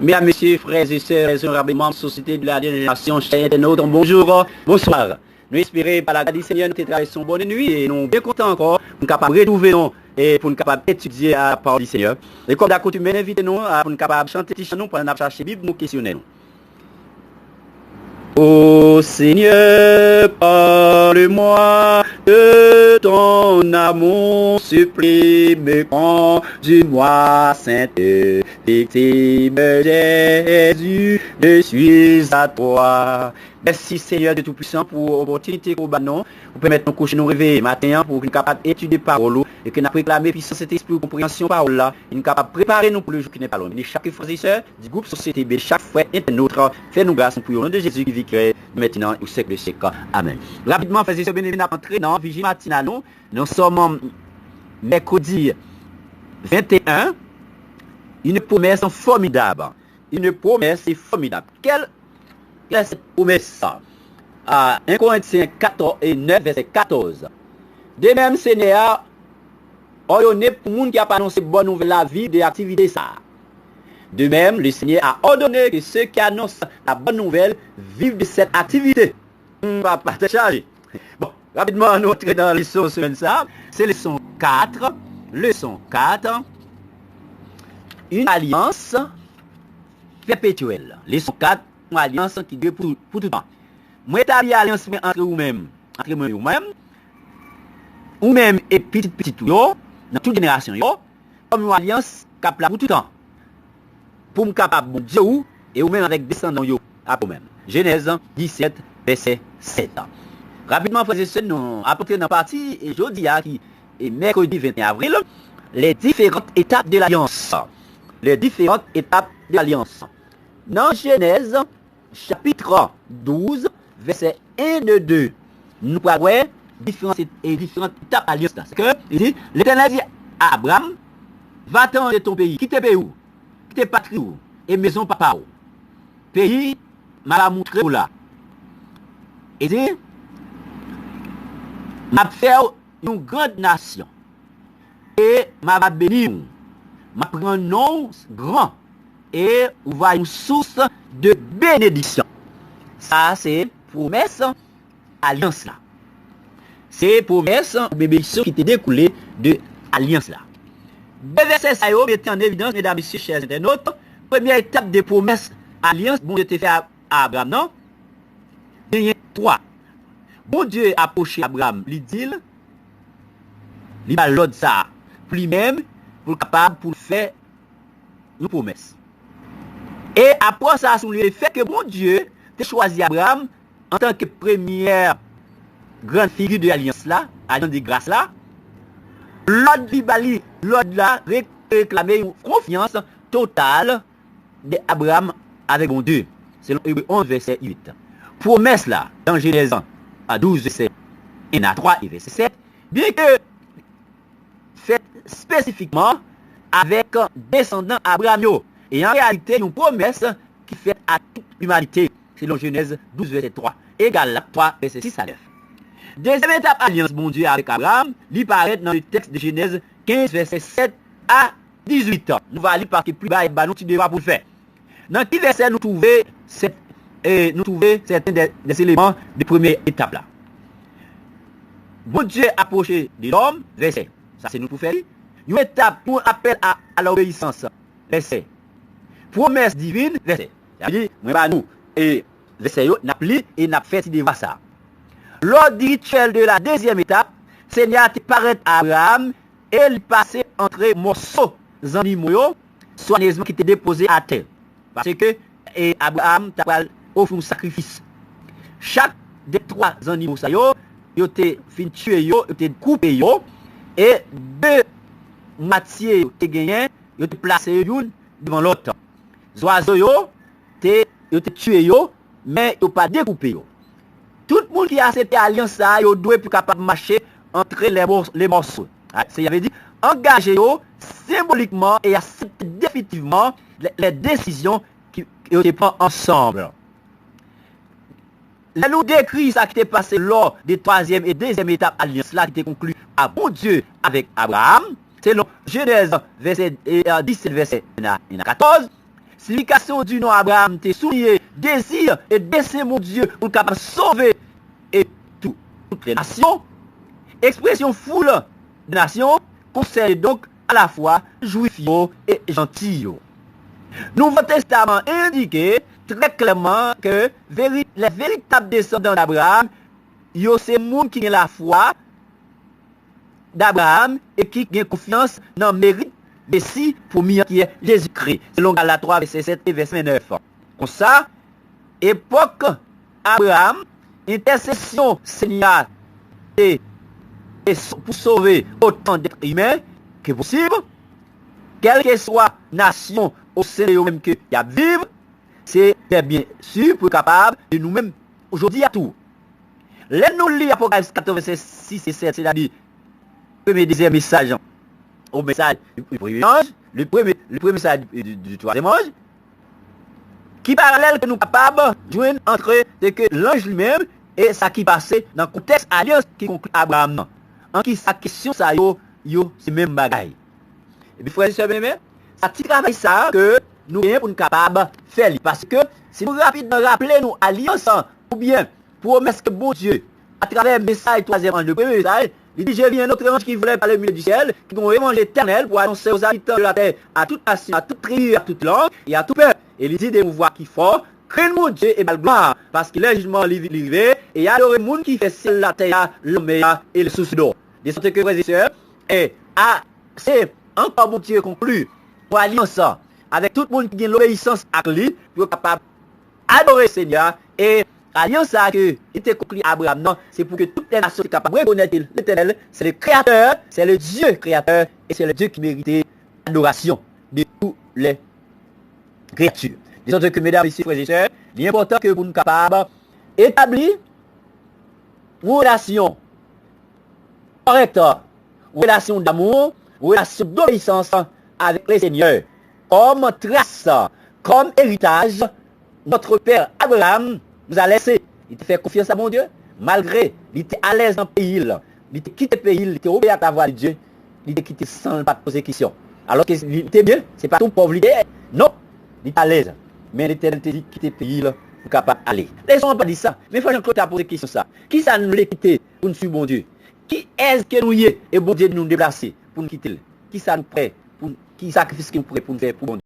Mesdames, messieurs, frères et sœurs, les honorables membres de la Société de la Génération, chers internautes, bonjour, bonsoir. Nous espérons par la grâce du Seigneur, nous traversons bonne nuit et nous sommes bien contents encore pour nous capables de retrouver nous et pour nous capables d'étudier la parole du Seigneur. Et comme d'accoutume, invitez-nous pour nous capables de chanter petit chant pendant que nous cherchons la Bible, nous questionnons. Ô Seigneur, parle-moi de ton amour sublime, conduis-moi, sainte victime Jésus, je suis à toi. Merci Seigneur de Tout-Puissant pour l'opportunité qu'on a nous, pour permettre nous coucher, nous réveiller matin, pour nous capables d'étudier la parole et que nous réclamer puissance cet esprit de compréhension de la parole là, et nous capables de préparer nous pour le jour qui n'est pas loin. Chaque frère et sœur du groupe Société B, chaque frère internaute, fais-nous grâce pour le nom de Jésus qui vit maintenant au siècle des siècles. Amen. Rapidement, frères et sœurs, bien entrer dans Vigile matinale. Nous sommes mercredi 21. Une promesse formidable. Une promesse formidable. Quelle est cette promesse? 1 Corinthiens 14 et 9, verset 14. De même, Seigneur, ordonné pour le monde qui a annoncé bonne nouvelle la vie des activités ça. De même, le Seigneur a ordonné que ceux qui annoncent la bonne nouvelle vivent de cette activité. On va pas te charger. Bon, rapidement, nous entrons dans la leçon semaine ça. C'est leçon 4. Leçon 4. Une alliance perpétuelle. Leçon 4. Une alliance qui dure pour tout le temps. Moi, établir alliance entre vous-même, entre vous-même, ou-même et petit yo, dans toute génération yo, comme une alliance capable pour tout le temps. Pour me capable bon Dieu et ou même avec descendants yo à vous-même. Genèse 17 verset 7. Rapidement frères et sœurs, nous apportons dans la partie et jeudi qui est mercredi 21 avril les différentes étapes de l'alliance. Les différentes étapes de l'alliance. Dans Genèse chapitre 12 verset 1 de 2, nous pouvons voir différentes étapes de l'alliance. C'est que il dit l'Éternel dit à Abraham, va-t'en de ton pays, quitte tes pays où, quitte tes patries et maison papa où. Pays m'a montré là. Et dit m'a fait une grande nation et m'a béni, m'a pris un nom grand et on va une source de bénédiction. Ça c'est promesse alliance là. C'est promesse bénédiction qui était découlée de alliance là. Deux versets ça yo mettez en évidence mesdames et messieurs chers internautes. Première étape de promesse alliance bon Dieu te fait à Abraham non? Il y a 3. Bon Dieu a approché Abraham, lui dit il va l'ordre ça pour lui-même pour capable pour faire une promesse. Et après ça sous le fait que bon Dieu a choisi Abraham en tant que première grande figure de l'alliance là, alliance de grâce là. L'ordre là réclamait une confiance totale d'Abraham avec bon Dieu. Selon Hébreux 11 verset 8. Promesse là dans Genèse à 12 verset 1 à 3 et verset 7, bien que fait spécifiquement avec descendants Abraham yo, et en réalité une promesse qui fait à toute l'humanité selon Genèse 12 verset 3 égale 3 verset 6 à 9. Deuxième étape alliance bon Dieu avec Abraham, lui paraît dans le texte de Genèse 15 verset 7 à 18. Nous allons lire parce que plus bas et bas nous tu devras pour le faire. Dans qui verset nous trouver certains des éléments de première étape là. Bon Dieu approché de l'homme, verset. Ça c'est nous pour faire. Une étape pour appel à l'obéissance, verset. Promesse divine, verset. Ça veut dire, moi pas nous et verset yo n'a pli et n'a fait si devant ça. L'ordre rituel de la deuxième étape, Seigneur te paraît à Abraham et il passait entre morceaux animaux soigneusement qui étaient déposés à terre. Parce que Abraham t'a offert un sacrifice. Chaque des 3 animaux ça yo été fin tué yo, été coupé yo et 2 moitiés yo te gagné, yo te placé une devant l'autre. Les oiseaux yo te tué yo mais yo pas découpé yo. Tout le monde qui a cette alliance ça yo doit pour capable marcher entre les morceaux. C'est y avait dit engager yo symboliquement et accepter définitivement les décisions qui ont prend ensemble. Là nous décrit ça qui était passé lors des 3e et 2e étape alliance là qui était conclue par bon Dieu avec Abraham, selon Genèse verset 17 verset 1 à 14. signification du nom Abraham, t'es souligné, désir et dessein mon Dieu pour capable de sauver et toutes les nations. Expression foule des nations concerne donc à la fois juifs et gentils. Nouveau Testament indique très clairement que les véritables descendants d'Abraham, c'est les gens qui ont la foi d'Abraham et qui ont confiance dans le mérite Messie premier qui est Jésus-Christ. Selon Galates 3, verset 7 et verset 9. Comme ça, époque Abraham, intercession Seigneur et pour sauver autant d'êtres humains que possible, quelle que soit nation au sein de nous-mêmes qui y a vivre, c'est bien sûr pour être capable de nous-mêmes aujourd'hui à tout. Laissez-nous lire Apocalypse 14, verset 6 et 7, c'est-à-dire le premier deuxième message au message du premier ange, le premier message du troisième ange, qui parallèle que nous sommes capables de joindre entre l'ange lui-même et ça qui passait dans le contexte alliance qui conclut Abraham. En qui sa question, ça c'est même bagaille. Et puis, frères et sœurs, ça petit travail ça que nous avons pour nous capables de faire. Parce que si nous rapidement rappeler nous alliance, ou bien promesse que bon Dieu, à travers le message troisième ange, le premier message, il dit, je viens un autre ange qui voulait parler au milieu du ciel, qui vont évangile éternel pour annoncer aux habitants de la terre, à toute nation, à toute tribu, à toute langue et à tout peuple. Et il dit de pouvoir qui fort, crains mon Dieu et mal gloire, parce qu'il est jugement livré, et il y a le monde qui fait ciel, la terre, l'homme et le souci d'eau. De sorte que, frères et sœurs, c'est encore mon Dieu conclu pour alliance avec tout le monde qui a l'obéissance à lui, pour être capable d'adorer le Seigneur et alliance qui était conclu à Abraham, non, c'est pour que toutes les nations soient capables de reconnaître l'Éternel, c'est le Créateur, c'est le Dieu créateur, et c'est le Dieu qui méritait l'adoration de toutes les créatures. De sorte que, mesdames, messieurs, frères et sœurs, il est important que vous soyez capables d'établir une relation correcte, une relation d'amour, une relation d'obéissance avec le Seigneur, comme trace, comme héritage, notre père Abraham nous a laissé. Il te fait confiance à mon Dieu, malgré, il était à l'aise dans le pays, il était quitté le pays, il était obéi à ta voix de Dieu, il était quitté sans pas poser question. Alors que il était bien, c'est pas tout pauvre, il était, non, il était à l'aise. Mais l'Éternel te dit quitter le pays, pour capable d'aller. Les gens n'ont pas dit ça, mais Jean-Claude t'a posé question ça. Qui ça nous l'a quitté pour nous suivre bon Dieu? Qui est-ce que nous y est et bon Dieu nous déplacer pour nous quitter? Qui ça nous prête, qui sacrifice qu'il nous prête pour nous faire pour bon Dieu?